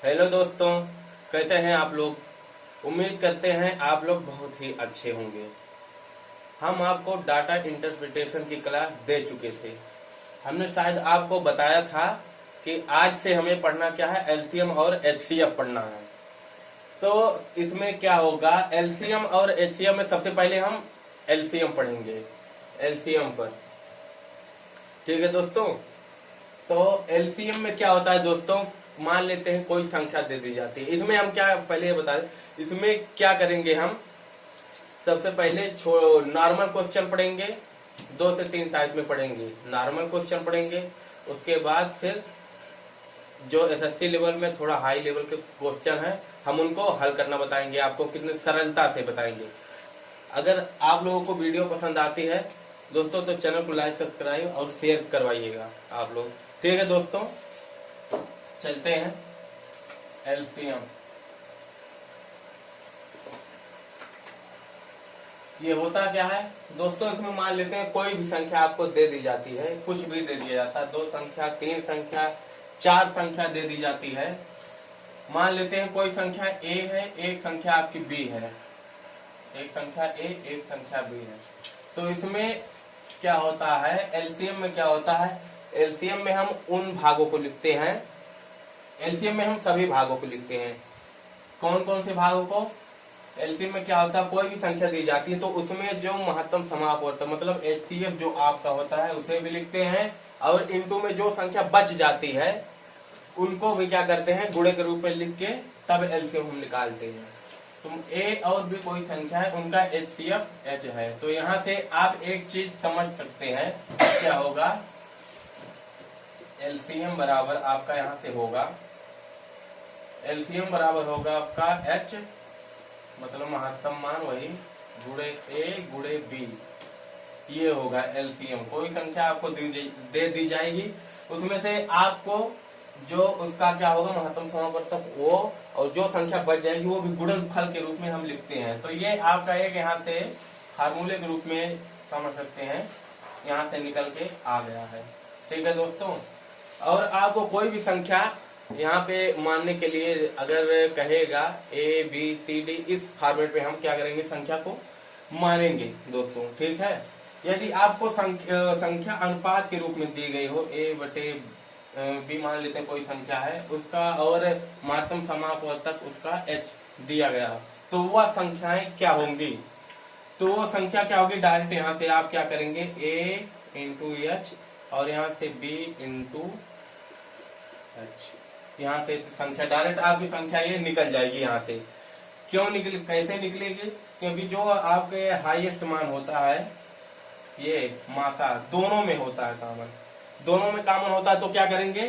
Hello दोस्तों, कैसे हैं आप लोग। उम्मीद करते हैं आप लोग बहुत ही अच्छे होंगे। हम आपको डाटा इंटरप्रिटेशन की क्लास दे चुके थे। हमने शायद आपको बताया था कि आज से हमें पढ़ना क्या है, एलसीएम और एचसीएफ पढ़ना है। तो इसमें क्या होगा, एलसीएम और एचसीएफ में सबसे पहले हम एलसीएम पढ़ेंगे, एलसीएम पर। ठीक है दोस्तों। तो एलसीएम में क्या होता है दोस्तों, मान लेते हैं कोई संख्या दे दी जाती है। इसमें हम क्या, पहले ये बता दें इसमें क्या करेंगे हम। सबसे पहले नॉर्मल क्वेश्चन पढ़ेंगे, 2 से 3 टाइप में पढ़ेंगे। नॉर्मल क्वेश्चन पढ़ेंगे, उसके बाद फिर जो एसएससी लेवल में थोड़ा हाई लेवल के क्वेश्चन है हम उनको हल करना बताएंगे, आपको कितने सरलता से बताएंगे। अगर आप लोगों को वीडियो पसंद आती है दोस्तों तो चैनल को लाइक सब्सक्राइब और शेयर करवाइएगा आप लोग। ठीक है दोस्तों, चलते हैं एलसीएम। ये होता क्या है दोस्तों, इसमें मान लेते हैं कोई भी संख्या आपको दे दी जाती है, कुछ भी दे दिया जाता है, 2 संख्या 3 संख्या 4 संख्या दे दी जाती है। मान लेते हैं कोई संख्या ए है, एक संख्या आपकी बी है, एक संख्या ए एक संख्या बी है। तो इसमें क्या होता है, एलसीएम में क्या होता है, एलसीएम में हम उन भागों को लिखते हैं, एलसीएम में हम सभी भागों को लिखते हैं। कौन कौन से भागों को, एलसीएम में क्या होता है, कोई भी संख्या दी जाती है तो उसमें जो महत्तम समाप होता है, मतलब एचसीएफ जो आपका होता है उसे भी लिखते हैं, और इनटू में जो संख्या बच जाती है उनको भी क्या करते हैं, गुणे के रूप में लिख के तब एलसीएम हम निकालते हैं। तो ए और भी कोई संख्या है उनका एचसीएफ एच है। तो यहाँ से आप एक चीज समझ सकते हैं, क्या होगा, एलसीएम बराबर आपका यहाँ से होगा, एलसीएम बराबर होगा आपका एच मतलब महत्तम मान वही गुणे ए गुणे बी, ये होगा एलसीएम। कोई संख्या आपको दे दी जाएगी, उसमें से आपको जो उसका क्या होगा महत्तम समापवर्तक वो, और जो संख्या बच जाएगी वो भी गुणनफल के रूप में हम लिखते हैं। तो ये आपका एक यहाँ से फार्मूले के रूप में समझ सकते हैं, यहाँ से निकल के आ गया है। ठीक है दोस्तों। और आपको कोई भी संख्या यहाँ पे मानने के लिए अगर कहेगा ए बी सी डी, इस फॉर्मेट में हम क्या करेंगे, संख्या को मानेंगे दोस्तों। ठीक है। यदि आपको संख्या अनुपात के रूप में दी गई हो, ए बटे बी मान लेते हैं कोई संख्या है उसका, और महत्तम समापवर्तक उसका एच दिया गया, तो वह संख्याएं क्या होंगी, तो वो संख्या क्या होगी, डायरेक्ट यहाँ से आप क्या करेंगे, ए इंटू एच और यहाँ से बी इंटू एच, यहाँ से संख्या डायरेक्ट आपकी संख्या ये निकल जाएगी यहाँ से। क्यों निकल, कैसे निकलेगी, क्योंकि जो आपके हाईएस्ट मान होता है ये मासा दोनों में होता है कॉमन, दोनों में कॉमन होता है। तो क्या करेंगे,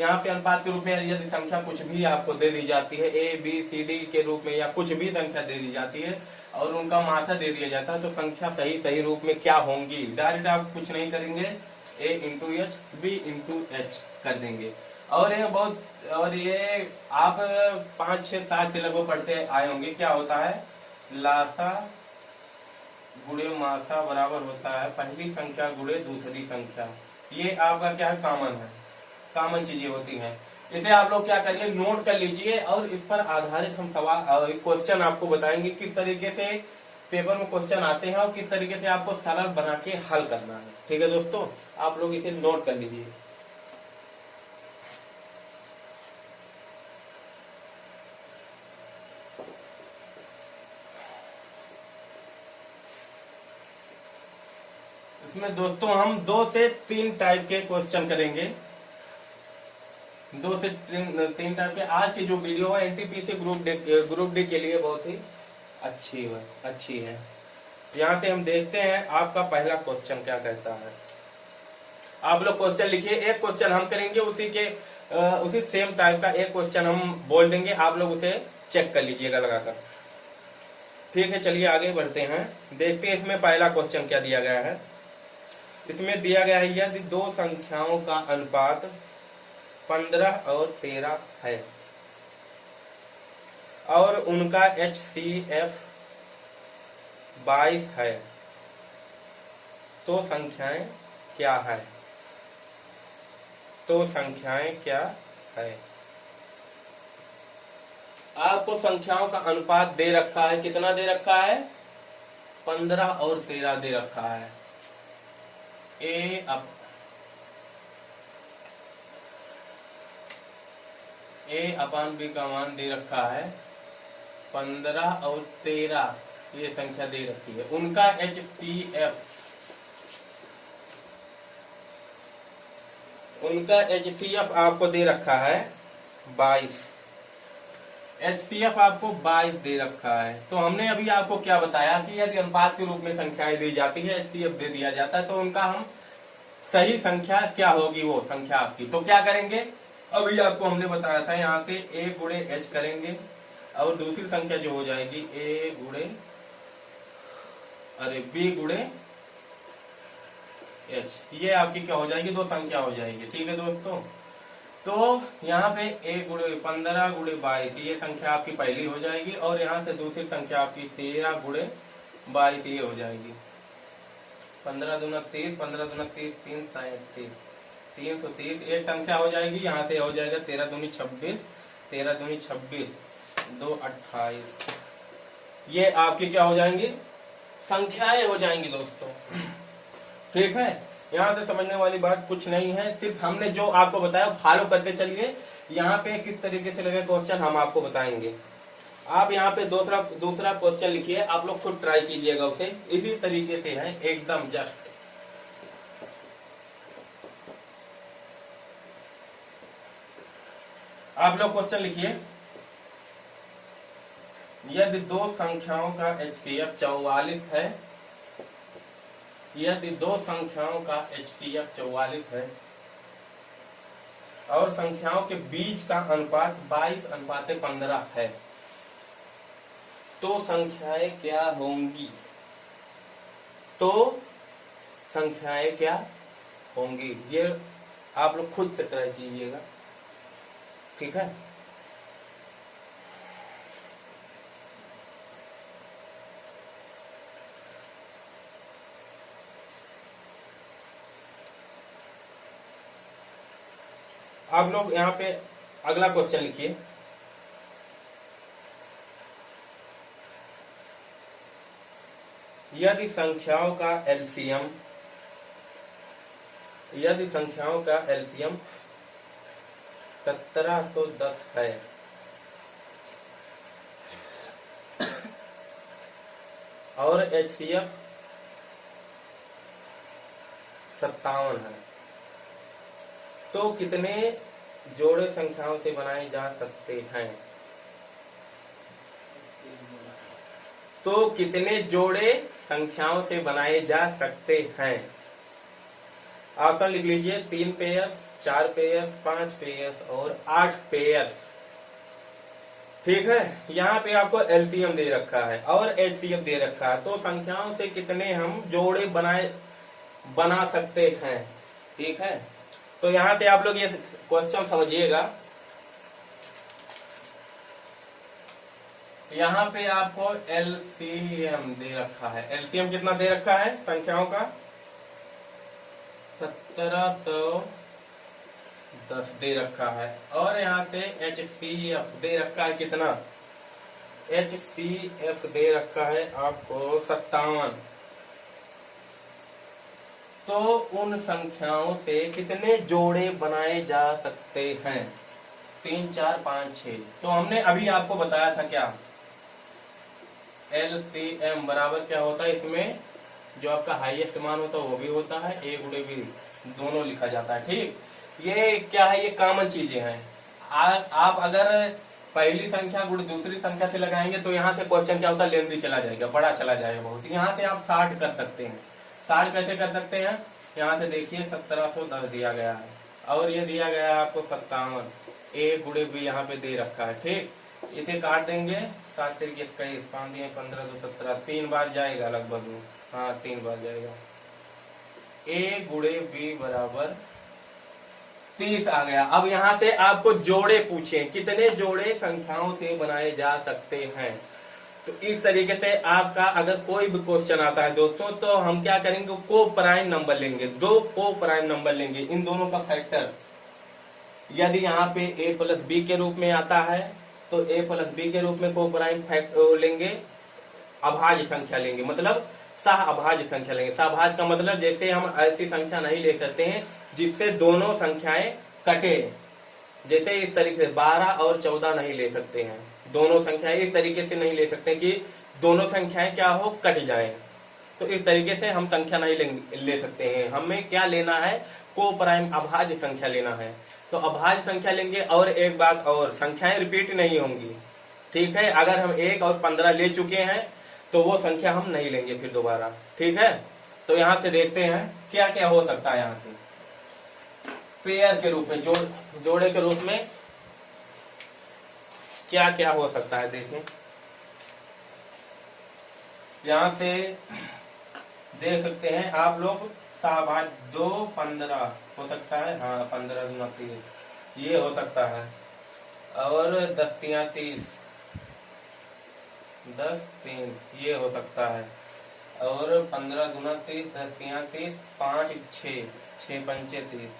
यहाँ पे अनुपात के रूप में यदि संख्या कुछ भी आपको दे दी जाती है, ए बी सी डी के रूप में या कुछ भी संख्या दे दी जाती है और उनका मासा दे दिया जाता है, तो संख्या सही सही रूप में क्या होंगी, डायरेक्ट आप कुछ नहीं करेंगे, A into H B into H कर देंगे। और ये आप 5 6 7 से लगभग पढ़ते आए होंगे, क्या होता है, लासा गुणे मासा बराबर होता है पहली संख्या गुणे दूसरी संख्या। ये आपका क्या है, कॉमन है, कॉमन चीजें होती हैं। इसे आप लोग क्या करिए, नोट कर लीजिए, और इस पर आधारित हम सवाल क्वेश्चन आपको बताएंगे किस तरीके से पेपर में क्वेश्चन आते हैं और किस तरीके से आपको सरल बना के हल करना है। ठीक है दोस्तों, आप लोग इसे नोट कर लीजिए। इसमें दोस्तों हम 2 से 3 टाइप के क्वेश्चन करेंगे, 2 से 3 टाइप के। आज की जो वीडियो है एनटीपीसी ग्रुप डी के लिए बहुत ही अच्छी है। यहाँ से हम देखते हैं आपका पहला क्वेश्चन क्या कहता है। आप लोग क्वेश्चन लिखिए, एक क्वेश्चन हम करेंगे उसी सेम टाइप का एक क्वेश्चन हम बोल देंगे, आप लोग उसे चेक कर लीजिएगा लगाकर। ठीक है, चलिए आगे बढ़ते हैं, देखते हैं इसमें पहला क्वेश्चन क्या दिया गया है। इसमें दिया गया है, यदि 2 संख्याओं का अनुपात 15 और 13 है और उनका HCF 22 है, तो संख्याएं क्या है, तो संख्याएं क्या है। आपको संख्याओं का अनुपात दे रखा है, कितना दे रखा है? 15 और 13 दे रखा है। ए अपान बी का मान दे रखा है 15 और 13, ये संख्या दे रखी है। उनका HCF आपको दे रखा है 22। HCF आपको 22 दे रखा है। तो हमने अभी आपको क्या बताया कि यदि अनुपात के रूप में संख्याएं दी जाती है, HCF दे दिया जाता है, तो उनका हम सही संख्या क्या होगी वो संख्या आपकी। तो क्या करेंगे, अभी आपको हमने बताया था, यहाँ से A गुणे H करेंगे और दूसरी संख्या जो हो जाएगी B गुणे H, ये आपकी क्या हो जाएगी? दो संख्या हो जाएगी। ठीक है दोस्तों, तो यहाँ पे A गुणे 15 गुणे 22, ये संख्या आपकी पहली हो जाएगी और यहाँ से दूसरी संख्या आपकी 13 गुणे 22, ये हो जाएगी। 15 दूना 30, 15 दूना 30, 3 37, 330, एक संख्या हो जाएगी। यहाँ से हो जाएगा 13 दूनी 26, 13 दूनी 26, 2 28, ये आपकी क्या हो जाएंगी? संख्याएं हो जाएंगी दोस्तों। ठीक है, यहाँ से समझने वाली बात कुछ नहीं है, सिर्फ हमने जो आपको बताया फॉलो करके चलिए। यहाँ पे किस तरीके से लगे क्वेश्चन हम आपको बताएंगे। आप यहाँ पे दूसरा क्वेश्चन लिखिए, आप लोग खुद ट्राई कीजिएगा उसे, इसी तरीके से है एकदम जस्ट। आप लोग क्वेश्चन लिखिए, यदि दो संख्याओं का HCF 44 है, यदि दो संख्याओं का HCF 44 है और संख्याओं के बीच का अनुपात 22:15 है, तो संख्याएं क्या होंगी? तो संख्याएं क्या होंगी, ये आप लोग खुद से ट्राई कीजिएगा। ठीक है, आप लोग यहाँ पे अगला क्वेश्चन लिखिए, यदि संख्याओं का LCM 1710 है और HCF 57 है, तो कितने जोड़े संख्याओं से बनाए जा सकते हैं? तो कितने जोड़े संख्याओं से बनाए जा सकते हैं? ऑप्शन लिख लीजिए, 3 पेयर्स, 4 पेयर्स, 5 पेयर्स और 8 पेयर्स। ठीक है, यहाँ पे आपको LCM दे रखा है और HCF दे रखा है, तो संख्याओं से कितने हम जोड़े बना सकते हैं। ठीक है, तो यहाँ पे आप लोग ये क्वेश्चन समझिएगा। यहाँ पे आपको LCM दे रखा है, LCM कितना दे रखा है संख्याओं का? 1710 दे रखा है और यहाँ पे HCF दे रखा है कितना? HCF दे रखा है आपको 57। तो उन संख्याओं से कितने जोड़े बनाए जा सकते हैं? 3 4 5 6। तो हमने अभी आपको बताया था क्या, LCM बराबर क्या होता है, इसमें जो आपका हाईएस्ट मान होता है वो भी होता है, A गुणे B दोनों लिखा जाता है। ठीक, ये क्या है, ये कॉमन चीजें हैं। आप अगर पहली संख्या गुणे दूसरी संख्या से लगाएंगे तो यहाँ से क्वेश्चन क्या होता है, लेंथी चला जाएगा, बड़ा चला जाएगा बहुत। यहाँ से आप 60 कर सकते हैं। 60 कैसे कर सकते हैं, यहाँ से देखिए 1710 दिया गया है और ये दिया गया है आपको 57, A गुणे B यहाँ पे दे रखा है। ठीक, इसे काट देंगे, 7 3 21, 5 दिए 15 2 17, 3 बार जाएगा लगभग, हाँ 3 बार जाएगा। A गुणे B बराबर 30 आ गया। अब यहाँ से आपको जोड़े पूछे, कितने जोड़े संख्याओं से बनाए जा सकते हैं। तो इस तरीके से आपका अगर कोई भी क्वेश्चन आता है दोस्तों, तो हम क्या करेंगे, को प्राइम नंबर लेंगे, 2 को प्राइम नंबर लेंगे, इन दोनों का फैक्टर। यदि यहाँ पे A + B के रूप में आता है तो a प्लस बी के रूप में को प्राइम फैक्ट लेंगे, अभाज्य संख्या लेंगे, मतलब सह अभाज्य संख्या लेंगे। सहभाज्य का मतलब जैसे हम ऐसी संख्या नहीं ले सकते हैं जिससे दोनों संख्याएं कटे, जैसे इस तरीके से 12 और 14 नहीं ले सकते हैं, दोनों संख्याएं इस तरीके से नहीं ले सकते कि दोनों संख्याएं क्या हो, कट जाएं। तो इस तरीके से हम संख्या नहीं ले सकते हैं। हमें क्या लेना है, को प्राइम अभाज्य संख्या लेना है। तो अभाज्य संख्या लेंगे। और एक बात और, संख्याएं रिपीट नहीं होंगी, ठीक है। अगर हम 1 और 15 ले चुके हैं तो वो संख्या हम नहीं लेंगे फिर दोबारा, ठीक है। तो यहाँ से देखते हैं क्या क्या हो सकता है। यहाँ से पेयर के रूप में, जोड़े के रूप में क्या क्या हो सकता है देखें। यहाँ से देख सकते हैं आप लोग, सहभाज्य 2 15 हो सकता है, हाँ 15 गुना 30 ये हो सकता है, और 10 तिया 30, 10 3 ये हो सकता है, और 15 गुना 30, 10 तिया 30, 5 6, 6 पंचे 30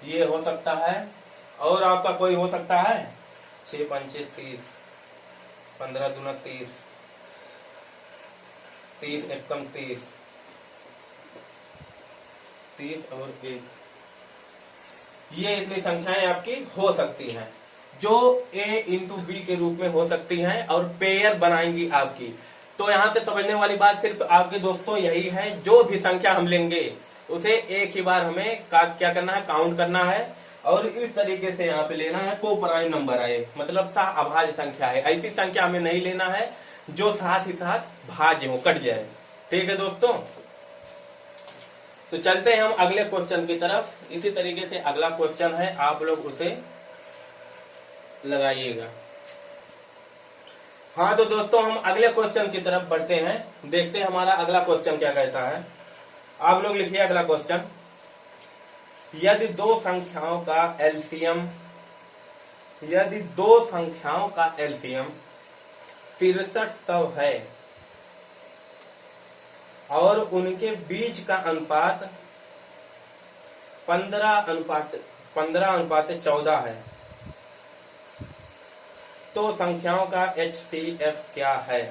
ये हो सकता है। और आपका कोई हो सकता है 6 पंचे 30, 15 गुना 30, 30 एकम 30, 30 और 1, ये इतनी संख्याएं आपकी हो सकती हैं जो a इंटू बी के रूप में हो सकती हैं और पेयर बनाएंगी आपकी। तो यहाँ से समझने वाली बात सिर्फ आपके दोस्तों यही है, जो भी संख्या हम लेंगे उसे एक ही बार हमें क्या करना है, काउंट करना है, और इस तरीके से यहाँ पे लेना है को प्राइम नंबर आए, मतलब सह अभाज्य संख्या है। ऐसी संख्या हमें नहीं लेना है जो साथ ही साथ भाज्य हो, कट जाए, ठीक है दोस्तों। तो चलते हैं हम अगले क्वेश्चन की तरफ। इसी तरीके से अगला क्वेश्चन है, आप लोग उसे लगाइएगा। हाँ तो दोस्तों हम अगले क्वेश्चन की तरफ बढ़ते हैं, देखते हैं हमारा अगला क्वेश्चन क्या कहता है। आप लोग लिखिए अगला क्वेश्चन, यदि दो संख्याओं का एलसीएम 6300 है और उनके बीच का अनुपात 15:14 है, तो संख्याओं का HCF क्या है?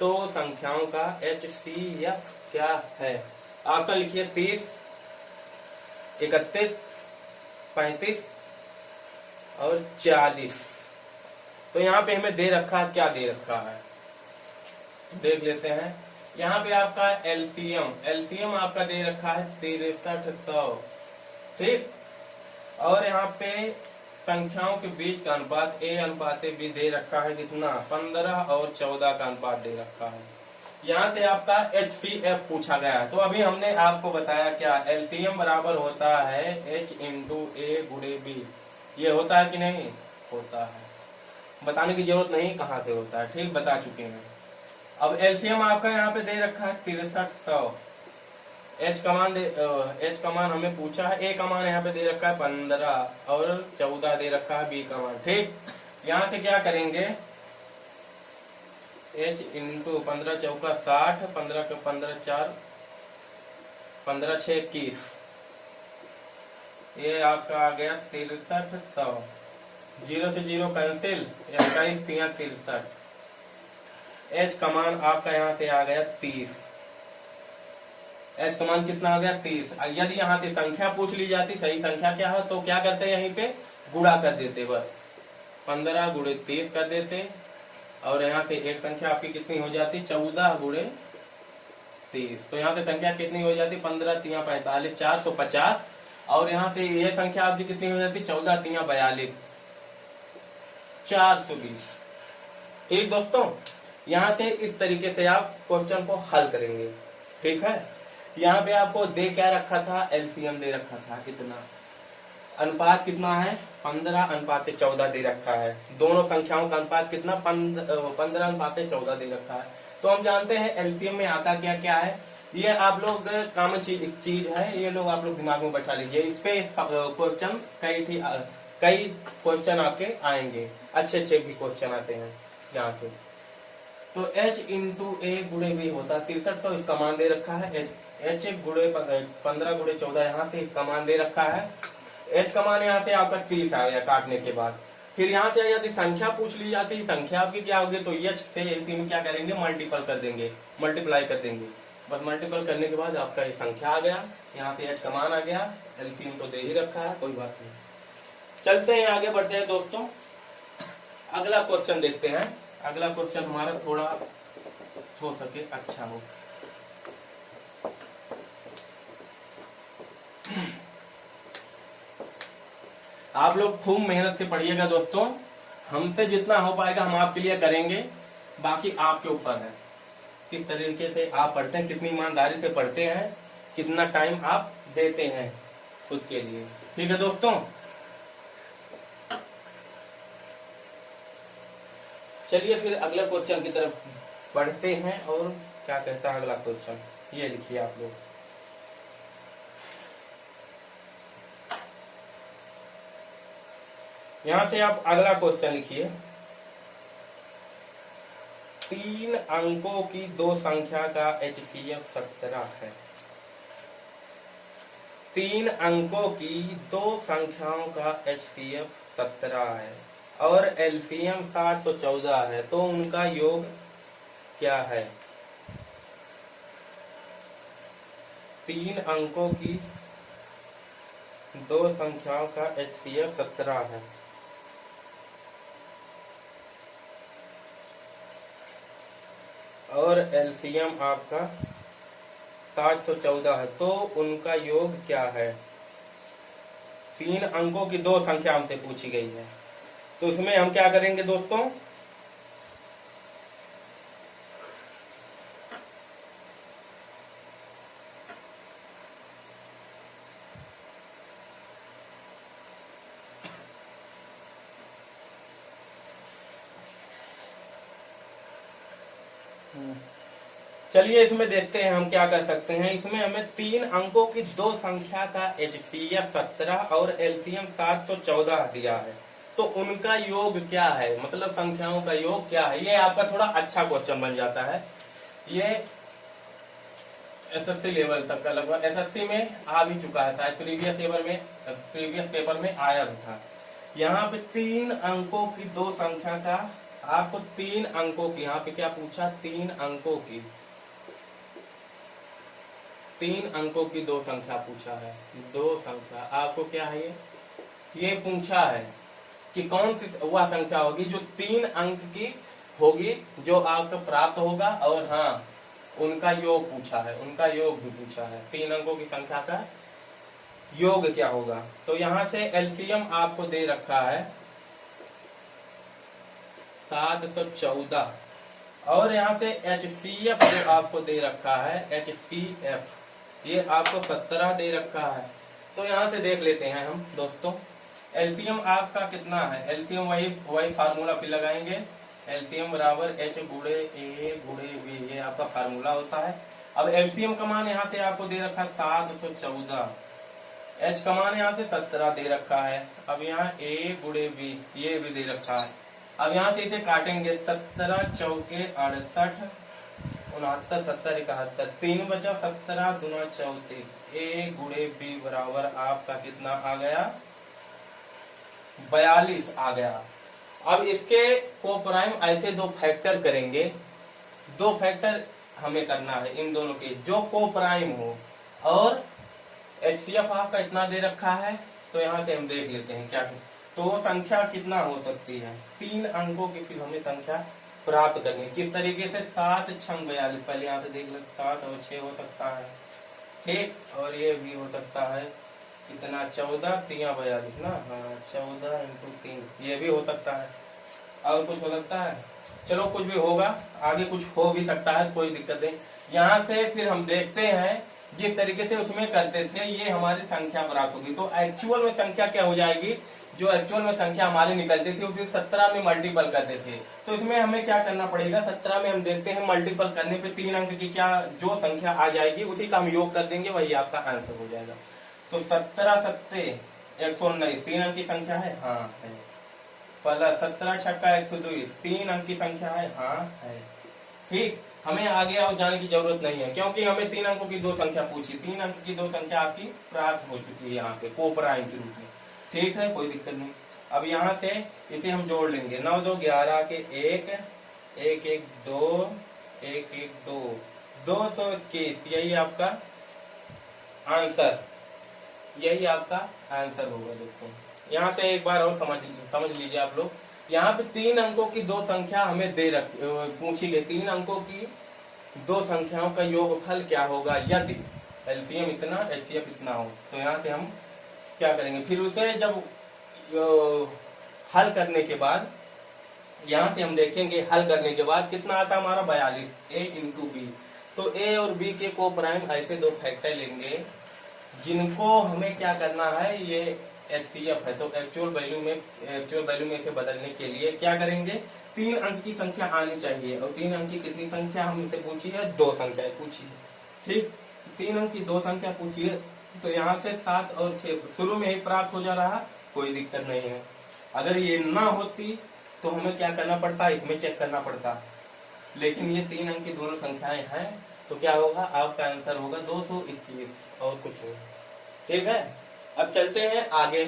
तो संख्याओं का HCF क्या है? ऑप्शन लिखिए 30, 31, 35 और 40। तो यहाँ पे हमें दे रखा है, क्या दे रखा है देख लेते हैं। यहाँ पे आपका एलसीएम आपका दे रखा है 6300, ठीक। और यहाँ पे संख्याओं के बीच का अनुपात A अनुपात B दे रखा है कितना, 15 और 14 का अनुपात दे रखा है। यहाँ से आपका HCF पूछा गया है। तो अभी हमने आपको बताया क्या, एलसीएम बराबर होता है H इंटू A गुणे B। ये होता है कि नहीं होता है, बताने की जरूरत नहीं कहाँ से होता है, ठीक, बता चुके हैं। अब एलसीएम आपका यहाँ पे दे रखा है 6300, H का मान हमें पूछा है, A का मान यहाँ पे दे रखा है 15 और 14 दे रखा है B का मान, ठीक। यहाँ से क्या करेंगे, H इंटू 15 चौका 60, 15 के 15 4, 15 6 21, ये आपका आ गया 6300। 0 से 0 कैंसिल, 21 3 63। H का मान आपका यहाँ से आ गया 30। H का मान कितना आ गया 30। यदि यहाँ से संख्या पूछ ली जाती, सही संख्या क्या है, तो क्या करते यहीं पे गुणा कर देते, बस 15 गुणे 30 कर देते, और यहाँ से एक संख्या आपकी कितनी हो जाती, 14 गुणे 30। तो यहाँ से संख्या कितनी हो जाती, 15 3 45, 450। और यहाँ से ये संख्या आपकी कितनी हो जाती, 14 3 42, 420। ठीक दोस्तों, यहाँ से इस तरीके से आप क्वेश्चन को हल करेंगे, ठीक है। यहाँ पे आपको दे क्या रखा था, एलसीएम दे रखा था कितना, अनुपात कितना है 15:14 दे रखा है। दोनों संख्याओं का अनुपात कितना 15:14 दे रखा है। तो हम जानते हैं एलसीएम में आता क्या क्या है, ये आप लोग कॉमन चीज है, ये लोग आप लोग दिमाग में बैठा लीजिए। इस पे क्वेश्चन कई क्वेश्चन आपके आएंगे, अच्छे अच्छे भी क्वेश्चन आते हैं यहाँ से। तो H इंटू A गुणे B होता है 6300, इसका मान दे रखा है। H गुणे 15 गुणे 14 यहाँ से इसका मान दे रखा है। H का मान यहाँ से आपका 30 आ गया काटने के बाद। फिर यहाँ से यदि संख्या पूछ ली जाती, संख्या आपकी क्या होगी, तो एच से एलसीएम क्या करेंगे, मल्टीपल कर देंगे, मल्टीप्लाई कर देंगे। बस मल्टीपल करने के बाद आपका ये संख्या आ गया, यहाँ से एच का मान आ गया, एलसीएम तो दे ही रखा है, कोई बात नहीं। चलते हैं आगे बढ़ते हैं दोस्तों, अगला क्वेश्चन देखते हैं। अगला क्वेश्चन हमारा थोड़ा हो सके अच्छा हो। आप लोग खूब मेहनत से पढ़िएगा दोस्तों, हमसे जितना हो पाएगा हम आपके लिए करेंगे, बाकी आपके ऊपर है किस तरीके से आप पढ़ते हैं, कितनी ईमानदारी से पढ़ते हैं, कितना टाइम आप देते हैं खुद के लिए। ठीक है दोस्तों, चलिए फिर अगले क्वेश्चन की तरफ बढ़ते हैं। और क्या कहता है अगला क्वेश्चन, ये लिखिए आप लोग। यहां से आप अगला क्वेश्चन लिखिए। 3 अंकों की दो संख्या का HCF 17 है। 3 अंकों की दो संख्याओं का HCF 17 है और LCM 714 है, तो उनका योग क्या है। 3 अंकों की दो संख्याओं का HCF 17 है और LCM आपका 714 है, तो उनका योग क्या है। 3 अंकों की दो संख्या हमसे पूछी गई है, तो इसमें हम क्या करेंगे दोस्तों, चलिए इसमें देखते हैं हम क्या कर सकते हैं। इसमें हमें 3 अंकों की दो संख्या का HCF 17 और LCM 714 दिया है, तो उनका योग क्या है, मतलब संख्याओं का योग क्या है। ये आपका थोड़ा अच्छा क्वेश्चन बन जाता है। ये SSC लेवल तक का लगभग SSC में आ भी चुका है, शायद प्रीवियस पेपर में आया भी था। यहाँ पे 3 अंकों की दो संख्या का, आपको 3 अंकों की, यहाँ पे क्या पूछा, 3 अंकों की, 3 अंकों की दो संख्या पूछा है। दो संख्या आपको क्या है, ये पूछा है कि कौन सी वह संख्या होगी जो 3 अंक की होगी, जो आपको प्राप्त होगा, और हाँ उनका योग पूछा है, उनका योग भी पूछा है। 3 अंकों की संख्या का योग क्या होगा। तो यहाँ से एलसीएम आपको दे रखा है 714 और यहाँ से HCF जो आपको दे रखा है HCF, ये आपको 17 दे रखा है। तो यहाँ से देख लेते हैं हम दोस्तों, एलसीएम आपका कितना है। एलसीएम वही फार्मूला फिर लगाएंगे, एलसीएम बराबर H गुणे A गुणे V, ये आपका फार्मूला होता है। अब एलसीएम का मान यहाँ से आपको दे रखा है 714, H का मान यहाँ से 17 दे रखा है। अब यहाँ A गुणे V ये भी दे रखा है। अब यहाँ से इसे काटेंगे, 17 चौके 68, 69 70 71, 3 बचा 17 दूना 34, A गुणे B बराबर आपका कितना आ गया, 42 आ गया। अब इसके को प्राइम ऐसे दो फैक्टर करेंगे, दो फैक्टर हमें करना है इन दोनों के, जो को प्राइम हो, और HCF आपका इतना दे रखा है। तो यहाँ से हम देख लेते हैं क्या, तो संख्या कितना हो सकती है, 3 अंकों की फिर हमें संख्या प्राप्त करनी है। किस तरीके से, 7 6 42, पहले यहाँ से देख लेते, 7 और 6 हो सकता है, ठीक, और ये भी हो सकता है कितना, 14 3 42 ना, हाँ 14 इंटू 3, ये भी हो सकता है। और कुछ हो सकता है, चलो कुछ भी होगा, आगे कुछ हो भी सकता है, कोई दिक्कत नहीं। यहाँ से फिर हम देखते हैं जिस तरीके से उसमें करते थे, ये हमारी संख्या प्राप्त होगी। तो एक्चुअल में संख्या क्या हो जाएगी, जो एक्चुअल में संख्या हमारी निकलती थी उसे 17 में मल्टीपल करते थे। तो इसमें हमें क्या करना पड़ेगा, 17 में हम देखते हैं मल्टीपल करने पे 3 अंक की क्या जो संख्या आ जाएगी उसी का हम योग कर देंगे, वही आपका आंसर हो जाएगा। तो 17 सत्ते 119, 3 अंक की संख्या है, हाँ है। पहला 17 छक्का 102, 3 अंक की संख्या है, हाँ है। ठीक, हमें आगे और जाने की जरूरत नहीं है, क्योंकि हमें 3 अंकों की दो संख्या पूछी, 3 अंक की दो संख्या आपकी प्राप्त हो चुकी है यहाँ पे को प्राइम के रूप में। ठीक है, कोई दिक्कत नहीं। अब यहाँ से इसे हम जोड़ लेंगे, 9 2 11 के 1 1 1 2 1 1 2 221, यही आपका आंसर, यही आपका आंसर होगा दोस्तों। यहाँ से एक बार और समझ लीजिए आप लोग, यहाँ पे 3 अंकों की दो संख्या हमें पूछी गई, 3 अंकों की दो संख्याओं का योगफल क्या होगा यदि एलसीएम इतना एचसीएफ इतना हो। तो यहाँ से हम क्या करेंगे, फिर उसे जब हल करने के बाद यहाँ से हम देखेंगे, हल करने के बाद कितना आता हमारा 42, ए इंटू बी। तो ए और बी के को प्राइम ऐसे दो फैक्टर लेंगे जिनको हमें क्या करना है, ये एचसीएफ है, तो एक्चुअल वैल्यू में इसे बदलने के लिए क्या करेंगे, 3 अंक की संख्या आनी चाहिए। और 3 अंक की कितनी संख्या हमसे पूछी है, 2 संख्या पूछी है, ठीक, 3 अंक की 2 संख्या पूछी है। तो यहाँ से 7 और 6 शुरू में ही प्राप्त हो जा रहा, कोई दिक्कत नहीं है। अगर ये ना होती तो हमें क्या करना पड़ता, इसमें चेक करना पड़ता, लेकिन ये 3 अंक की दोनों संख्याएं हैं, तो क्या होगा, आपका आंसर होगा 221 और कुछ नहीं, ठीक है। अब चलते हैं आगे,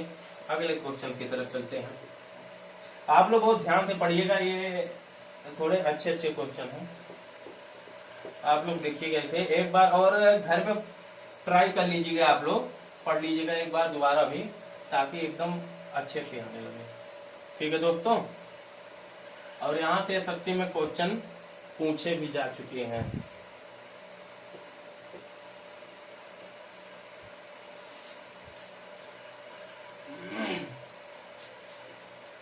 अगले क्वेश्चन की तरफ चलते हैं। आप लोग बहुत ध्यान से पढ़िएगा, ये थोड़े अच्छे क्वेश्चन हैं, आप लोग देखिएगा इसे एक बार, और घर में ट्राई कर लीजिएगा, आप लोग पढ़ लीजिएगा एक बार दोबारा भी, ताकि एकदम अच्छे से आने लगे, ठीक है दोस्तों। और यहाँ से सत्य में क्वेश्चन पूछे भी जा चुके हैं।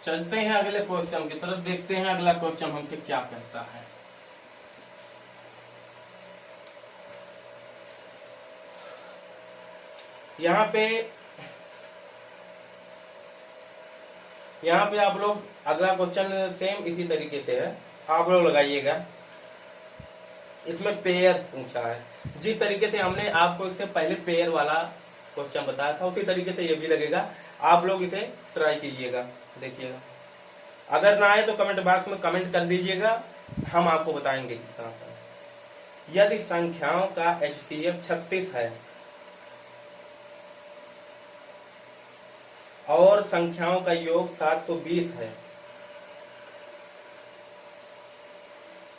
चलते हैं अगले क्वेश्चन की तरफ, देखते हैं अगला क्वेश्चन हमसे क्या कहता है। यहाँ पे आप लोग अगला क्वेश्चन सेम इसी तरीके से है, आप लोग लगाइएगा। इसमें पेयर पूछा है, जिस तरीके से हमने आपको इससे पहले पेयर वाला क्वेश्चन बताया था उसी तरीके से ये भी लगेगा, आप लोग इसे ट्राई कीजिएगा, देखिएगा। अगर ना आए तो कमेंट बॉक्स में कमेंट कर दीजिएगा, हम आपको बताएंगे कितना आता है। यदि संख्याओं का एचसीएफ 36 है और संख्याओं का योग 720 है,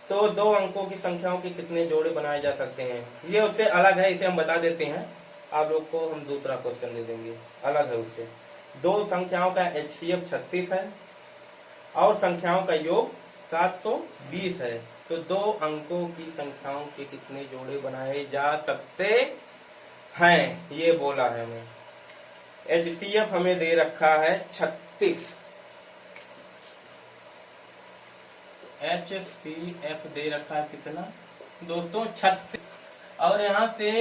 तो 2 अंकों की संख्याओं के कितने जोड़े बनाए जा सकते हैं। ये उससे अलग है, इसे हम बता देते हैं, आप लोग को हम दूसरा क्वेश्चन दे देंगे, अलग है उससे। 2 संख्याओं का एचसीएफ 36 है और संख्याओं का योग 720 है, तो 2 अंकों की संख्याओं के कितने जोड़े बनाए जा सकते हैं, ये बोला है हमें। एचसीएफ हमें दे रखा है 36, एचसीएफ दे रखा है कितना दोस्तों, 36, और यहाँ से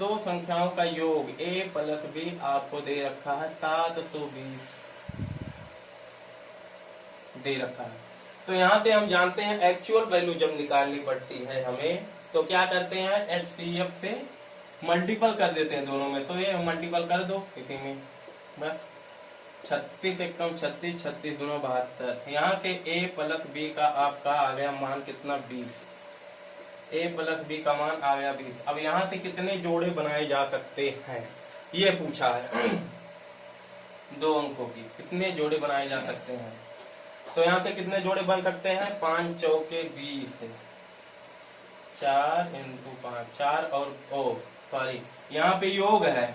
2 संख्याओं का योग a प्लस b आपको दे रखा है 720 दे रखा है। तो यहाँ से हम जानते हैं एक्चुअल वैल्यू जब निकालनी पड़ती है हमें, तो क्या करते हैं, एचसीएफ से मल्टीपल कर देते हैं दोनों में, तो ये मल्टीपल कर दो इसी में, बस 36 एक कम 36, 36 दोनों 72। यहाँ से a प्लस b का आपका आ गया मान कितना, 20, a प्लस b का मान आ गया 20। अब यहाँ से कितने जोड़े बनाए जा सकते हैं, ये पूछा है। 2 अंकों की कितने जोड़े बनाए जा सकते हैं, तो यहाँ से कितने जोड़े बन सकते हैं, 5 चौके 20, 4 इंटू 5, 4 और सॉरी यहाँ पे योग है,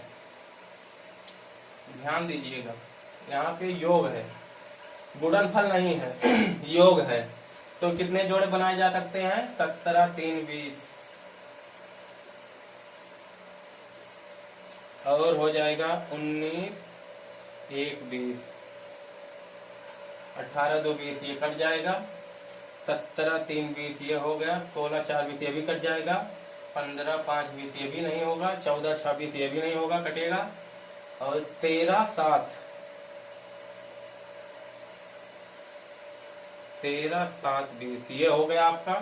ध्यान दीजिएगा, यहाँ पे योग है, गुणनफल नहीं है, योग है। तो कितने जोड़े बनाए जा सकते हैं, 17 3 20, और हो जाएगा 19 1 20, 18 2 20, ये कट जाएगा, 17 3 20 ये हो गया, 16 4 20 ये भी कट जाएगा, 15 5 20 ये भी नहीं होगा, 14 6 20 ये भी नहीं होगा, कटेगा, और 13 7 20 ये हो गया आपका,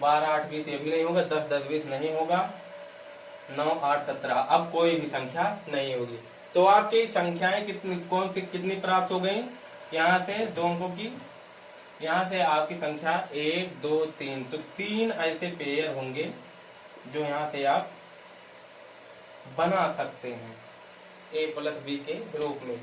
12 8 20 ये भी नहीं होगा, 10 10 20 नहीं होगा, 9 8 17, अब कोई भी संख्या नहीं होगी। तो आपकी संख्याएं कितनी प्राप्त हो गई, यहाँ से 2 अंकों की, यहाँ से आपकी संख्या 1 2 3, तो 3 ऐसे पेयर होंगे जो यहाँ से आप बना सकते हैं a प्लस b के रूप में।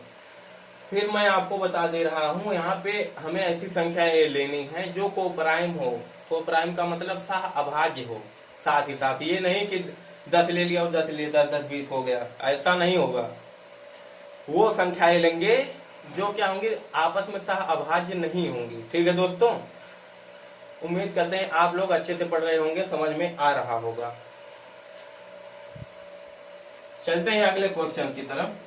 फिर मैं आपको बता दे रहा हूँ, यहाँ पे हमें ऐसी संख्याएं लेनी है जो कोप्राइम हो। कोप्राइम का मतलब सह अभाज्य हो। साथ ही साथ ये नहीं कि 10 ले लिया और 10 ले 10 10 20 हो गया, ऐसा नहीं होगा। वो संख्याएं लेंगे जो क्या होंगे, आपस में सह अभाज्य नहीं होंगी। ठीक है दोस्तों, उम्मीद करते हैं आप लोग अच्छे से पढ़ रहे होंगे, समझ में आ रहा होगा। चलते हैं अगले क्वेश्चन की तरफ।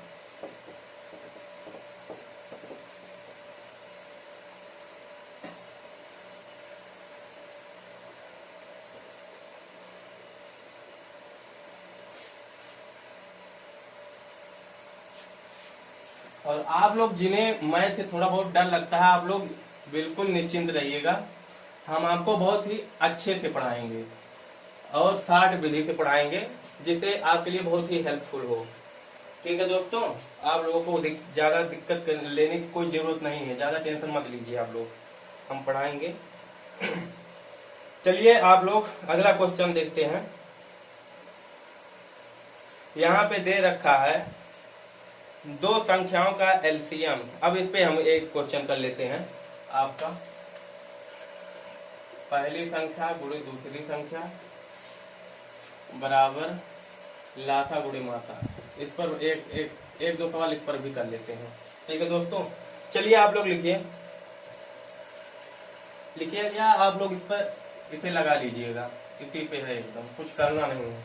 और आप लोग जिन्हें मैथ से थोड़ा बहुत डर लगता है, आप लोग बिल्कुल निश्चिंत रहिएगा, हम आपको बहुत ही अच्छे से पढ़ाएंगे और शार्ट विधि से पढ़ाएंगे, जिससे आपके लिए बहुत ही हेल्पफुल हो। ठीक है दोस्तों, आप लोगों को ज्यादा दिक्कत लेने की कोई जरूरत नहीं है, ज्यादा टेंशन मत लीजिए आप लोग, हम पढ़ाएंगे। चलिए आप लोग अगला क्वेश्चन देखते हैं। यहाँ पे दे रखा है दो संख्याओं का एलसीएम। अब इस पे हम एक क्वेश्चन कर लेते हैं आपका। पहली संख्या गुणे दूसरी संख्या बराबर लासा गुणे मासा। इस पर एक दो सवाल इस पर भी कर लेते हैं। ठीक है दोस्तों, चलिए आप लोग लिखिए या आप लोग इस पर इसे लगा लीजिएगा, इसी पे है, एकदम कुछ करना नहीं है।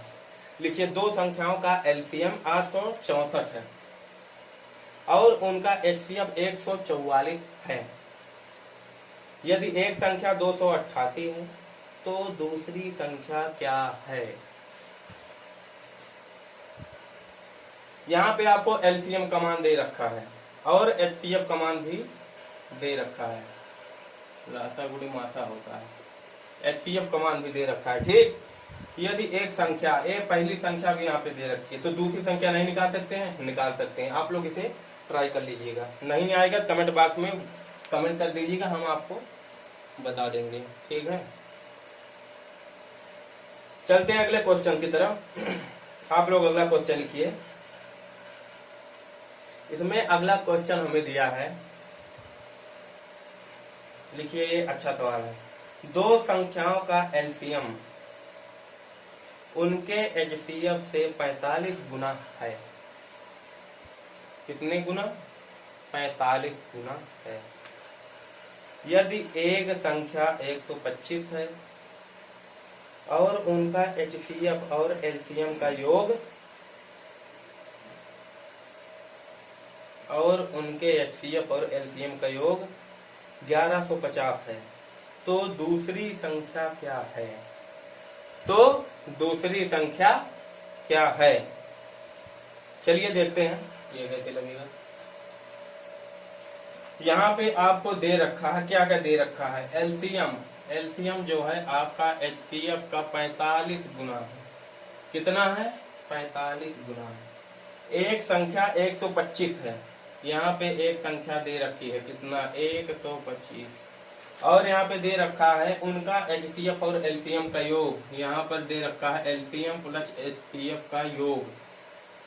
लिखिए, दो संख्याओं का एलसीएम 864 है और उनका एचसीएफ 144 है। यदि एक संख्या 288 है तो दूसरी संख्या क्या है? यहाँ पे आपको एलसीएम का मान दे रखा है और एचसीएफ का मान भी दे रखा है। लासा गुणे मासा होता है, एचसीएफ का मान भी दे रखा है। ठीक, यदि एक संख्या, पहली संख्या भी यहाँ पे दे रखी है, तो दूसरी संख्या नहीं निकाल सकते हैं? निकाल सकते हैं। आप लोग इसे ट्राई कर लीजिएगा, नहीं आएगा कमेंट बॉक्स में कमेंट कर दीजिएगा, हम आपको बता देंगे। ठीक है, चलते हैं अगले क्वेश्चन की तरफ। आप लोग अगला क्वेश्चन लिखिए। इसमें अगला क्वेश्चन हमें दिया है, लिखिए, ये अच्छा सवाल है। दो संख्याओं का एलसीएम उनके एचसीएफ से 45 गुना है। कितने गुना? 45 गुना है। यदि एक संख्या 125 है और उनका एचसीएफ और एलसीएम का योग और उनके एचसीएफ और एलसीएम का योग 1150 है, तो दूसरी संख्या क्या है? तो दूसरी संख्या क्या है? चलिए देखते हैं ये कैसे लगेगा। यहाँ पे आपको दे रखा है, क्या क्या दे रखा है? एलसीएम जो है आपका एचसीएफ का 45 गुना है। कितना है? 45 गुना है। एक संख्या 125 है, यहाँ पे एक संख्या दे रखी है, कितना? 125। और यहाँ पे दे रखा है उनका एचसीएफ और एलसीएम का योग। यहाँ पर दे रखा है एलसीएम प्लस एचसीएफ का योग।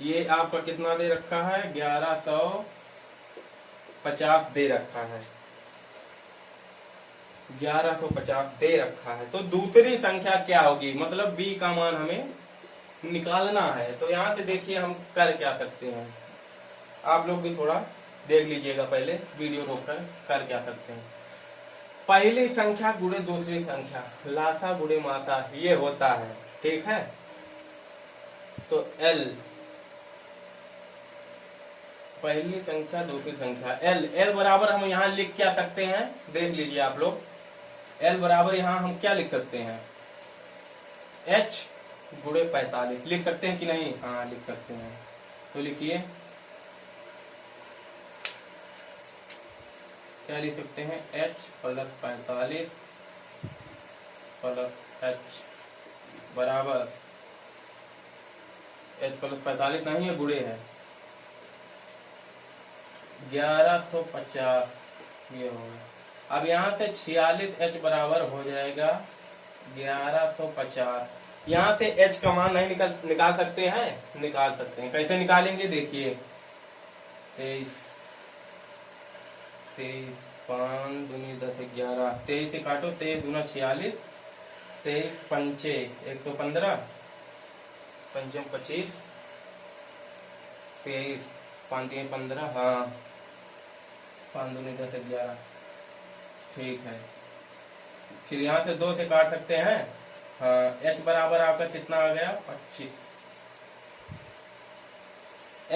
ये आपका कितना दे रखा है? 1150 दे रखा है, 1150 दे रखा है। तो दूसरी संख्या क्या होगी? मतलब बी का मान हमें निकालना है। तो यहाँ से देखिए हम कर क्या सकते हैं, आप लोग भी थोड़ा देख लीजिएगा, पहले वीडियो रोककर कर क्या सकते हैं। पहली संख्या गुणे दूसरी संख्या, लासा गुणे मासा, ये होता है। ठीक है, तो एल, पहली संख्या दूसरी संख्या, एल बराबर हम यहाँ लिख क्या सकते हैं? देख लीजिए आप लोग, एल बराबर यहाँ हम क्या लिख सकते हैं? एच गुणे 45 लिख सकते हैं कि नहीं? हाँ लिख सकते हैं। तो लिखिए, क्या लिख सकते हैं? h प्लस 45 प्लस h बराबर, h प्लस 45 नहीं है, गुणे है 1150, ये होगा। अब यहाँ से 46h बराबर हो जाएगा 1150। यहाँ से h का मान नहीं निकाल सकते हैं? निकाल सकते हैं। कैसे निकालेंगे? देखिए, 23 23, 5 दूनी 10 11, 23 से काटो, 23 दूना 46, 23 पंचे 115, पंचम 25, 23 5 3 15, हाँ 5 दूनी 10 11, ठीक है। फिर यहाँ से 2 से काट सकते हैं, हाँ h बराबर आपका कितना आ गया 25,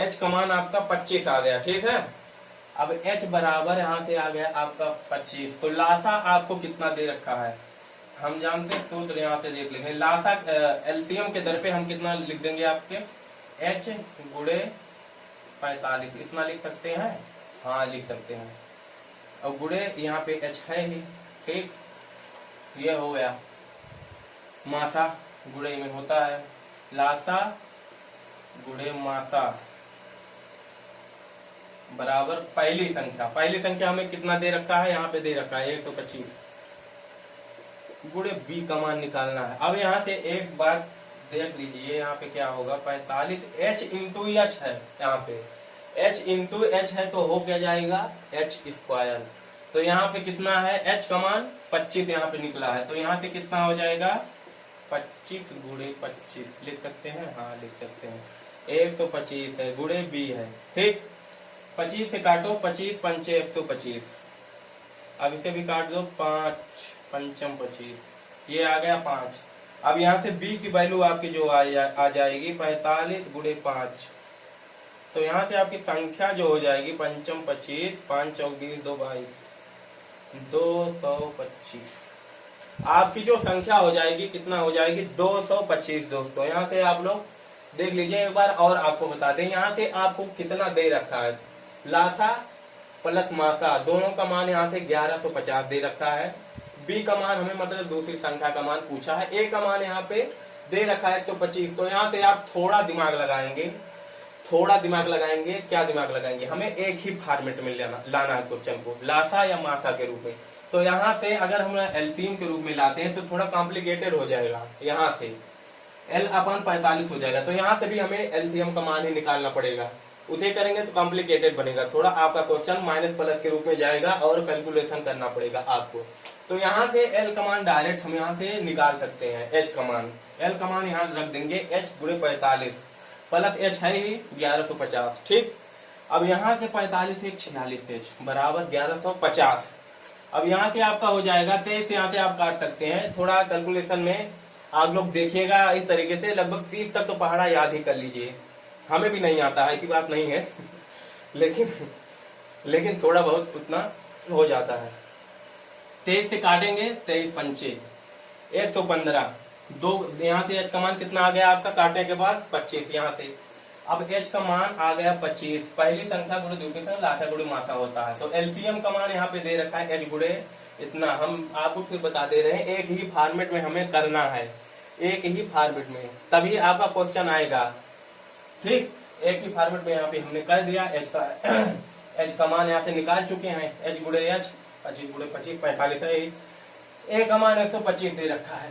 h का मान आपका 25 आ गया, ठीक है। अब h बराबर यहाँ से आ गया आपका 25, तो लासा आपको कितना दे रखा है हम जानते हैं, सूत्र यहाँ से देख लेंगे। लासा एलसीएम के दर पे हम कितना लिख देंगे आपके, h गुणे 45, इतना लिख सकते हैं, हाँ लिख सकते हैं। अब गुणे यहाँ पे h है ही, ठीक, ये हो गया। मासा गुणे में होता है लासा गुणे मासा बराबर पहली संख्या हमें कितना दे रखा है, यहाँ पे दे रखा है 125, गुणे बी का मान निकालना है। अब यहाँ से एक बात देख लीजिए, यहाँ पे क्या होगा 45, h इंटू एच है, यहाँ पे h इंटू एच है तो हो क्या जाएगा h स्क्वायर, तो यहाँ पे कितना है h का मान 25 यहाँ पे निकला है, तो यहाँ से कितना हो जाएगा 25 गुणे 25 लिख सकते हैं, हाँ लिख सकते हैं, 125 है गुणे b है, ठीक। 25 से काटो, 25 पंचे 125, अब इसे भी काट दो, 5 पंचम 25, ये आ गया 5। अब यहाँ से b की वैल्यू आपकी जो आ जाएगी 45 गुणे 5, तो यहाँ से आपकी संख्या जो हो जाएगी पंचम 25, 5 चौक 20 2 22, 225, आपकी जो संख्या हो जाएगी कितना हो जाएगी 225 दोस्तों। यहाँ से आप लोग देख लीजिए एक बार और आपको बता दें, यहाँ से आपको कितना दे रखा है, लासा प्लस मासा दोनों का मान यहाँ से 1150 दे रखा है, बी का मान हमें मतलब दूसरी संख्या का मान पूछा है, ए का मान यहाँ पे दे रखा है 125। तो यहाँ से आप थोड़ा दिमाग लगाएंगे, क्या दिमाग लगाएंगे, हमें एक ही फॉर्मेट में लाना है क्वेश्चन को, लासा या मासा के रूप में। तो यहाँ से अगर हम एलसीएम के रूप में लाते हैं तो थोड़ा कॉम्प्लिकेटेड हो जाएगा, यहाँ से L/45 हो जाएगा, तो यहाँ से भी हमें एलसीएम का मान ही निकालना पड़ेगा, उसे करेंगे तो कॉम्प्लिकेटेड बनेगा, थोड़ा आपका क्वेश्चन माइनस प्लस के रूप में जाएगा और कैलकुलेशन करना पड़ेगा आपको। तो यहाँ से L का मान डायरेक्ट हम यहाँ से निकाल सकते हैं, H का मान, L का मान यहाँ रख देंगे, H गुणे 45 प्लस H है ही 1150, ठीक। अब यहाँ से 45 से 46 H बराबर 1150। अब यहाँ से आपका हो जाएगा 23 से यहाँ से आप काट सकते हैं, थोड़ा कैलकुलेशन में आप लोग देखिएगा इस तरीके से, लगभग 30 तक तो पहाड़ा याद ही कर लीजिए, हमें भी नहीं आता है, ऐसी बात नहीं है लेकिन थोड़ा बहुत उतना हो जाता है। 23 से काटेंगे, 23 पंचे 115, दो यहाँ से h का मान कितना आ गया आपका काटने के बाद 25, यहाँ से अब h का मान आ गया 25, पहली संख्या गुणे दूसरी संख्या लासा गुणे मासा होता है, तो एलसीएम का मान यहाँ पे दे रखा है h गुणे इतना, हम आपको फिर बता दे रहे हैं एक ही फॉर्मेट में हमें करना है, एक ही फॉर्मेट में, तभी आपका क्वेश्चन आएगा, ठीक। एक ही फॉर्मेट में यहाँ पे हमने कर दिया, h का मान यहाँ से निकाल चुके हैं, h गुणे h 25 गुणे 25 45 है, a का मान 125 दे रखा है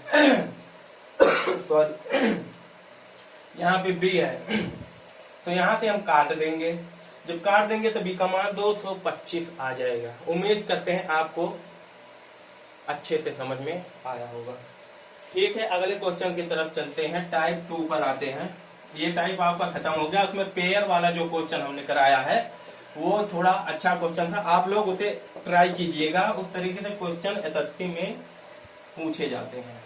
सॉरी यहाँ पे b है, तो यहाँ से हम काट देंगे, जब काट देंगे तो b का मान 225 आ जाएगा। उम्मीद करते हैं आपको अच्छे से समझ में आया होगा, ठीक है। अगले क्वेश्चन की तरफ चलते हैं, टाइप 2 पर आते हैं। ये टाइप आपका खत्म हो गया, उसमें पेयर वाला जो क्वेश्चन हमने कराया है वो थोड़ा अच्छा क्वेश्चन था, आप लोग उसे ट्राई कीजिएगा, उस तरीके से क्वेश्चन एसएससी में पूछे जाते हैं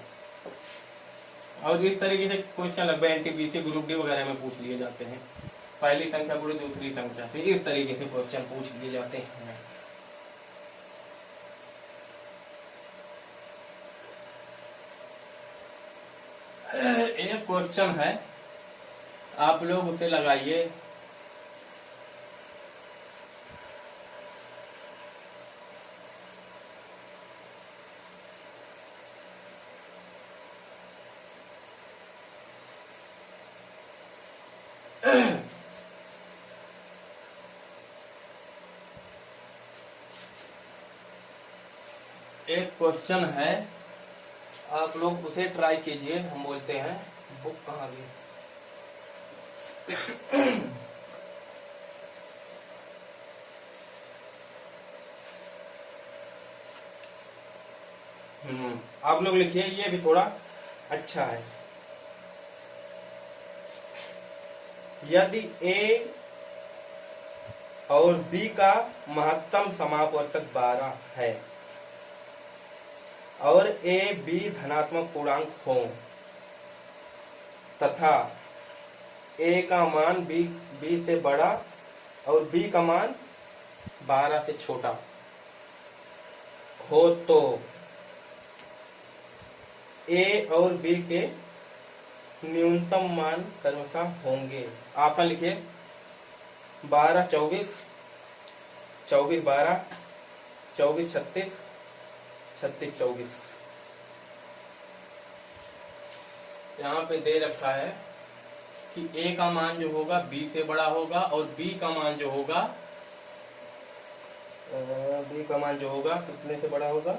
और इस तरीके से क्वेश्चन लगभग एनटीपीसी ग्रुप डी वगैरह में पूछ लिए जाते हैं, पहली संख्या गुणे दूसरी संख्या से इस तरीके से क्वेश्चन पूछ लिए जाते हैं। एक क्वेश्चन है, आप लोग उसे लगाइए, एक क्वेश्चन है, आप लोग उसे ट्राई कीजिए। हम बोलते हैं बुक कहाँ गई, आप लोग लिखिए, ये भी थोड़ा अच्छा है। यदि ए और बी का महत्तम समापवर्तक 12 है और ए बी धनात्मक पूर्णांक हो तथा ए का मान बी से बड़ा और बी का मान 12 से छोटा हो तो ए और बी के न्यूनतम मान क्रमशः होंगे। ऑप्शन लिखिए 12 24, 24 12, 24 36, 36 24। यहाँ पे दे रखा है कि ए का मान जो होगा बी से बड़ा होगा और बी का मान जो होगा कितने से बड़ा होगा?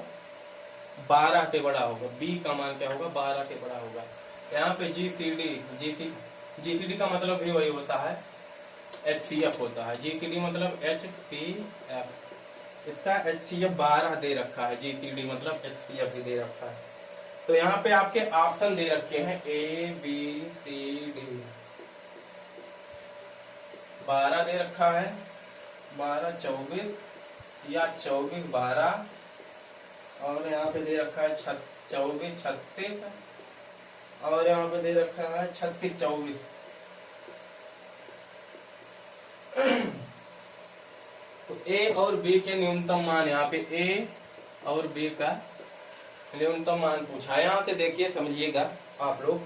12 से बड़ा होगा। बी का मान क्या होगा? 12 से बड़ा होगा। यहाँ पे जीसीडी का मतलब भी वही होता है, HCF होता है। जीसीडी मतलब HCF, इसका HCF 12 दे रखा है। जीसीडी मतलब HCF भी दे रखा है। तो यहाँ पे आपके ऑप्शन दे रखे हैं ABCD। 12 दे रखा है, 12 24 या 24 12, और यहाँ पे दे रखा है 24 36, और यहाँ पे दे रखा है 36 24। तो ए और बी के न्यूनतम मान, यहाँ पे ए और बी का न्यूनतम मान पूछा। यहाँ से देखिए, समझिएगा आप लोग।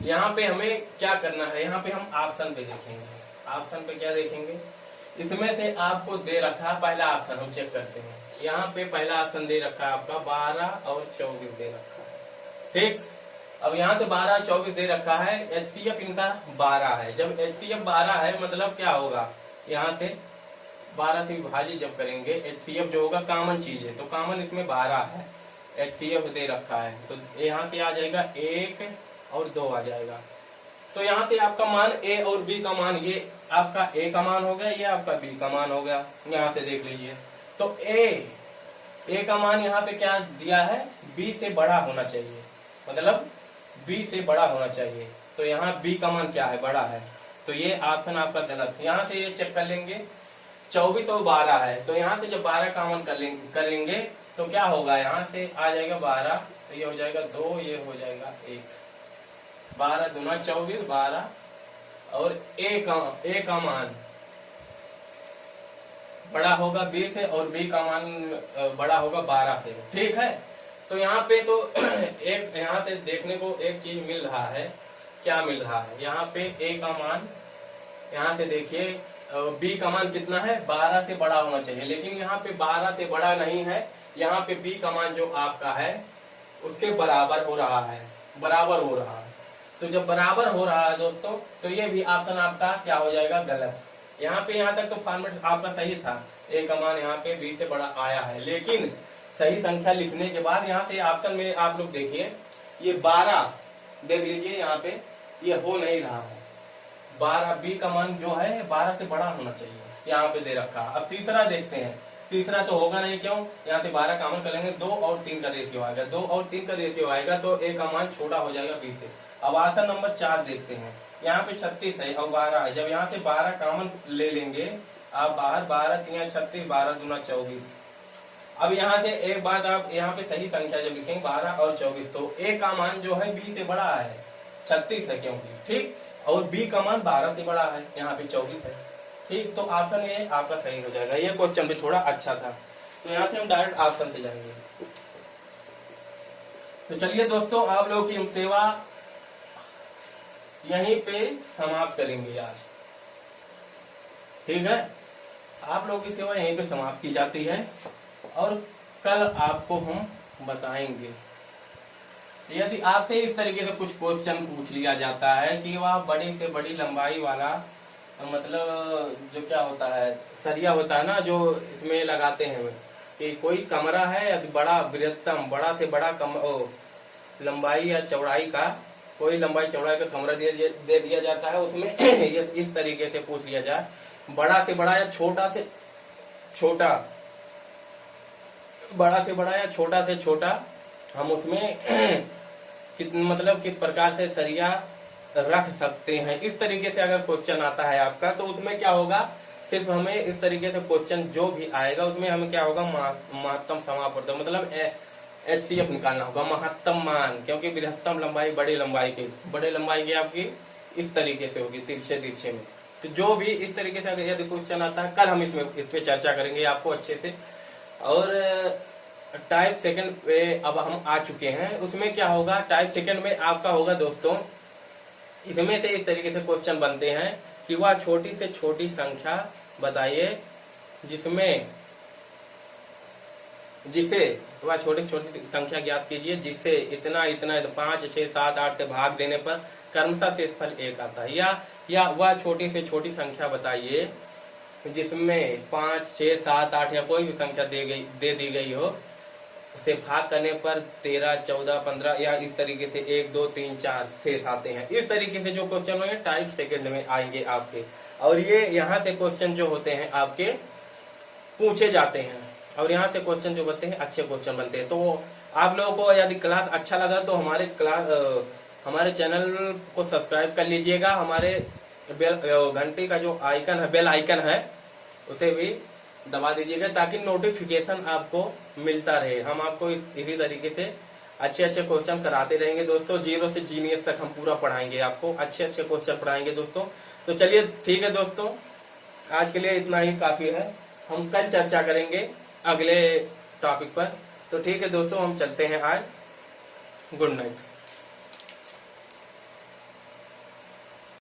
यहाँ पे हमें क्या करना है, यहाँ पे हम ऑप्शन पे देखेंगे। ऑप्शन पे क्या देखेंगे? इसमें से आपको दे रखा है पहला ऑप्शन, हम चेक करते हैं। यहाँ पे पहला ऑप्शन दे रखा है आपका 12 और 24 दे रखा है, ठीक। अब यहाँ से 12 और 24 दे रखा है, HCF इनका 12 है। जब HCF 12 है मतलब क्या होगा, यहाँ से 12 से विभाजित जब करेंगे, HCF जो होगा कॉमन चीज है, तो कॉमन इसमें 12 है, HCF दे रखा है, तो यहाँ से आ जाएगा 1 और 2 आ जाएगा। तो यहाँ से आपका मान ए और बी का मान, ये आपका ए का मान हो गया, ये आपका बी का मान हो गया। यहाँ से देख लीजिए, तो ए का मान यहाँ पे क्या दिया है? बी से बड़ा होना चाहिए, मतलब बी से बड़ा होना चाहिए। तो यहाँ बी का मान क्या है? बड़ा है। तो ये ऑप्शन आपका गलत है। यहाँ से ये चेक कर लेंगे, 24 और 12 है, तो यहाँ से जब 12 का मान करेंगे तो क्या होगा? यहाँ से आ जाएगा 12, तो ये हो जाएगा 2, ये हो जाएगा 1। 12 दूना 24, 12, और ए का मान बड़ा होगा बी से और बी का मान बड़ा होगा 12 से, ठीक है। तो यहाँ पे तो एक यहाँ से देखने को एक चीज मिल रहा है। क्या मिल रहा है? यहाँ पे ए का मान, यहाँ से देखिए बी का मान कितना है? 12 से बड़ा होना चाहिए, लेकिन यहाँ पे 12 से बड़ा नहीं है। यहाँ पे बी का मान जो आपका है उसके बराबर हो रहा है, बराबर हो रहा है। तो जब बराबर हो रहा है दोस्तों, तो ये भी ऑप्शन आपका क्या हो जाएगा? गलत। यहाँ पे यहाँ तक तो फॉर्मेट आपका सही था, ए का मान यहाँ पे बी से बड़ा आया है, लेकिन सही संख्या लिखने के बाद यहाँ से ऑप्शन में आप लोग देखिए, ये 12 देख लीजिए, यहाँ पे ये हो नहीं रहा है। 12 बी का मान जो है 12 से बड़ा होना चाहिए, यहाँ पे दे रखा। अब तीसरा देखते हैं, तीसरा तो होगा नहीं, क्यों? यहाँ से 12 कॉमन कर लेंगे, 2 और 3 का रेशियो आएगा, 2 और 3 का रेशियो आएगा, तो ए का मान छोटा हो जाएगा बी से। अब ऑप्शन नंबर 4 देखते हैं, यहाँ पे 36 है और 12 है। जब यहाँ से 12 कॉमन ले लेंगे, आप बाहर 12 3 36, 12 दूना 24। अब यहाँ से एक बात आप यहाँ पे सही संख्या जब लिखेंगे 12 और 24, तो ए का मान जो है बी से बड़ा है, 36 है क्योंकि, ठीक, और बी का मान 12 से बड़ा है, यहाँ पे 24 है, ठीक। तो ऑप्शन ये आपका सही हो जाएगा। ये क्वेश्चन भी थोड़ा अच्छा था, तो यहाँ से हम डायरेक्ट ऑप्शन से जाएंगे। तो चलिए दोस्तों, आप लोगों की हम सेवा यहीं पे समाप्त करेंगे आज, ठीक है। आप लोगों की सेवा यहीं पे समाप्त की जाती है, और कल आपको हम बताएंगे। यदि आपसे इस तरीके से कुछ क्वेश्चन पूछ लिया जाता है कि वह बड़ी से बड़ी लंबाई वाला, मतलब जो क्या होता है, सरिया होता है ना, जो इसमें लगाते हैं, कि कोई कमरा है बड़ा, बृहत्तम, बड़ा से बड़ा लंबाई या चौड़ाई का, कोई लंबाई चौड़ाई का कमरा दे दिया जाता है, उसमें इस तरीके से पूछ लिया जाए, बड़ा से बड़ा या छोटा से छोटा बड़ा से बड़ा या छोटा से छोटा हम उसमें मतलब किस प्रकार से सरिया रख सकते हैं। इस तरीके से अगर क्वेश्चन आता है आपका तो उसमें क्या होगा, सिर्फ हमें इस तरीके से क्वेश्चन जो भी आएगा उसमें हमें क्या होगा, महत्तम समापवर्तक मतलब HCF निकालना होगा, महत्तम मान, क्योंकि बृहत्तम लंबाई बड़ी लंबाई की आपकी इस तरीके से होगी तिरछे में। तो जो भी इस तरीके से अगर यदि क्वेश्चन आता है, कल हम इस पे चर्चा करेंगे आपको अच्छे से। और टाइप सेकंड पे अब हम आ चुके हैं, उसमें क्या होगा, टाइप सेकंड में आपका होगा दोस्तों, इसमें से इस तरीके से क्वेश्चन बनते हैं कि वह छोटी से छोटी संख्या बताइए जिसे वह छोटी छोटी संख्या ज्ञात कीजिए जिसे इतना 5, 6, 7, 8 से भाग देने पर क्रमशः शेषफल 1 आता है। या वह छोटी से छोटी संख्या बताइए जिसमें 5, 6, 7, 8 या कोई भी संख्या दे दी गई हो, उसे भाग करने पर 13, 14, 15 या इस तरीके से 1, 2, 3, 4 शेष आते हैं। इस तरीके से जो क्वेश्चन होंगे टाइप सेकंड में आएंगे आपके, और ये यहाँ से क्वेश्चन जो होते हैं आपके पूछे जाते हैं, और यहाँ से क्वेश्चन जो बनते हैं अच्छे क्वेश्चन बनते हैं। तो आप लोगों को यदि क्लास अच्छा लगा तो हमारे चैनल को सब्सक्राइब कर लीजिएगा, हमारे घंटी का जो आइकन है, बेल आइकन है, उसे भी दबा दीजिएगा ताकि नोटिफिकेशन आपको मिलता रहे। हम आपको इसी तरीके से अच्छे क्वेश्चन कराते रहेंगे दोस्तों। 0 से जीनियस तक हम पूरा पढ़ाएंगे आपको, अच्छे क्वेश्चन पढ़ाएंगे दोस्तों। तो चलिए ठीक है दोस्तों, आज के लिए इतना ही काफी है, हम कल चर्चा करेंगे अगले टॉपिक पर। तो ठीक है दोस्तों, हम चलते हैं आज, गुड नाइट।